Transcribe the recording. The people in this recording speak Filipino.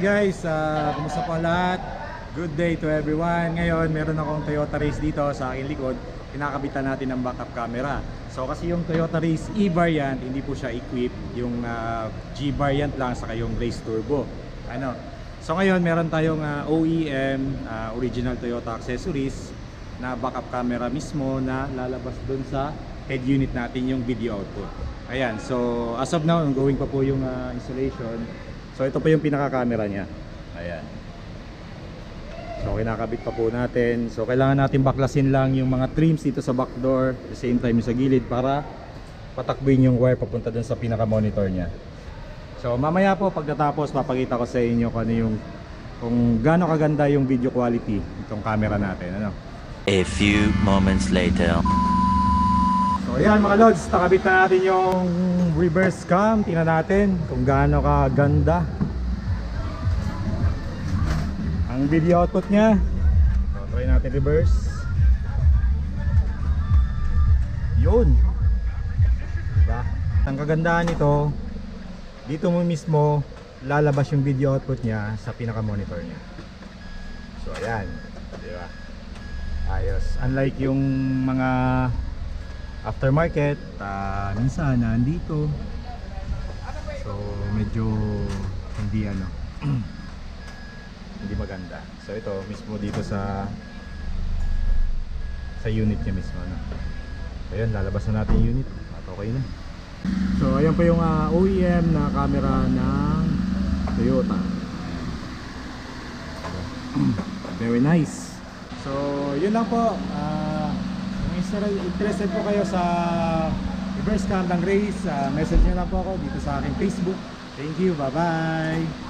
Guys, kumusta po lahat? Good day to everyone. Ngayon, meron akong Toyota Race dito sa aking likod. Kinakabitan natin ng backup camera. So kasi yung Toyota Race E-Variant, hindi po siya equipped. Yung G-Variant lang, saka yung Race Turbo. So ngayon, meron tayong OEM, original Toyota accessories na backup camera mismo na lalabas dun sa head unit natin yung video output. Ayan, so as of now, ongoing pa po yung installation. So ito po yung pinaka-camera niya. Ayan. So kinakabit pa po natin. So kailangan natin baklasin lang yung mga trims dito sa back door, at the same time yung sa gilid, para patakbuhin yung wire papunta dun sa pinaka-monitor niya. So mamaya po pagkatapos papakita ko sa inyo kung gaano kaganda yung video quality itong camera natin. A few moments later. So ayan mga lods, nakabit na natin yung reverse cam. Tingnan natin kung gaano kaganda ang video output nya. So try natin reverse. Yun, diba? Ang kagandahan nito, dito mo mismo lalabas yung video output nya sa pinaka monitor nya. So ayan, diba? Ayos. Unlike yung mga aftermarket, minsan nandito. So medyo hindi hindi maganda. So ito mismo dito sa unit niya mismo. So ayan, lalabas na natin yung unit at okay na. So ayan po yung OEM na camera ng Toyota. Very nice. So yun lang po. Kung interested po kayo sa reverse cam ng Race, message nyo lang po ako dito sa aking Facebook. Thank you, bye bye.